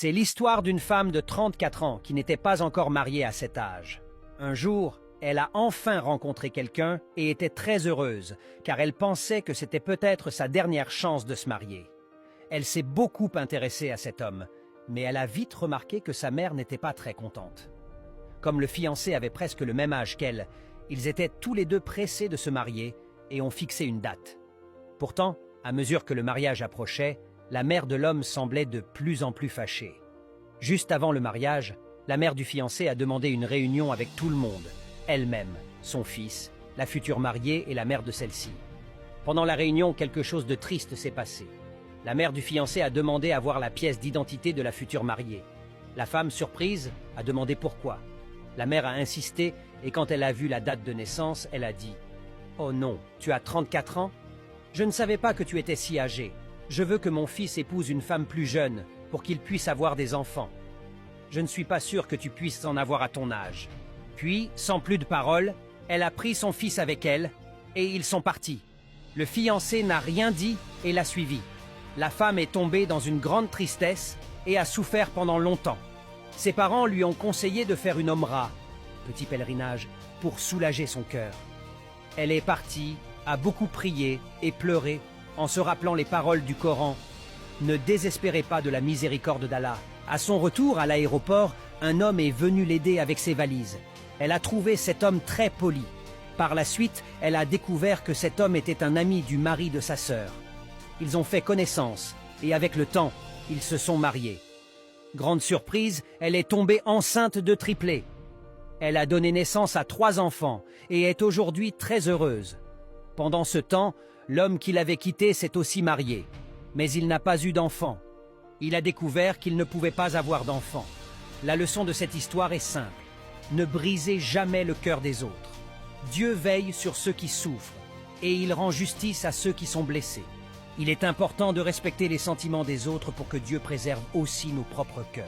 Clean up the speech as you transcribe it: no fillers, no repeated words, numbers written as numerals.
C'est l'histoire d'une femme de 34 ans qui n'était pas encore mariée à cet âge. Un jour, elle a enfin rencontré quelqu'un et était très heureuse, car elle pensait que c'était peut-être sa dernière chance de se marier. Elle s'est beaucoup intéressée à cet homme, mais elle a vite remarqué que sa mère n'était pas très contente. Comme le fiancé avait presque le même âge qu'elle, ils étaient tous les deux pressés de se marier et ont fixé une date. Pourtant, à mesure que le mariage approchait, la mère de l'homme semblait de plus en plus fâchée. Juste avant le mariage, la mère du fiancé a demandé une réunion avec tout le monde, elle-même, son fils, la future mariée et la mère de celle-ci. Pendant la réunion, quelque chose de triste s'est passé. La mère du fiancé a demandé à voir la pièce d'identité de la future mariée. La femme, surprise, a demandé pourquoi. La mère a insisté et quand elle a vu la date de naissance, elle a dit « Oh non, tu as 34 ans? Je ne savais pas que tu étais si âgé. Je veux que mon fils épouse une femme plus jeune pour qu'il puisse avoir des enfants. Je ne suis pas sûre que tu puisses en avoir à ton âge. » Puis, sans plus de paroles, elle a pris son fils avec elle et ils sont partis. Le fiancé n'a rien dit et l'a suivi. La femme est tombée dans une grande tristesse et a souffert pendant longtemps. Ses parents lui ont conseillé de faire une omra, petit pèlerinage, pour soulager son cœur. Elle est partie, a beaucoup prié et pleuré en se rappelant les paroles du Coran. Ne désespérez pas de la miséricorde d'Allah. À son retour à l'aéroport, un homme est venu l'aider avec ses valises. Elle a trouvé cet homme très poli. Par la suite, elle a découvert que cet homme était un ami du mari de sa sœur. Ils ont fait connaissance et avec le temps, ils se sont mariés. Grande surprise, elle est tombée enceinte de triplés. Elle a donné naissance à 3 enfants et est aujourd'hui très heureuse. Pendant ce temps, l'homme qui l'avait quittée s'est aussi marié, mais il n'a pas eu d'enfant. Il a découvert qu'il ne pouvait pas avoir d'enfant. La leçon de cette histoire est simple. Ne brisez jamais le cœur des autres. Dieu veille sur ceux qui souffrent et il rend justice à ceux qui sont blessés. Il est important de respecter les sentiments des autres pour que Dieu préserve aussi nos propres cœurs.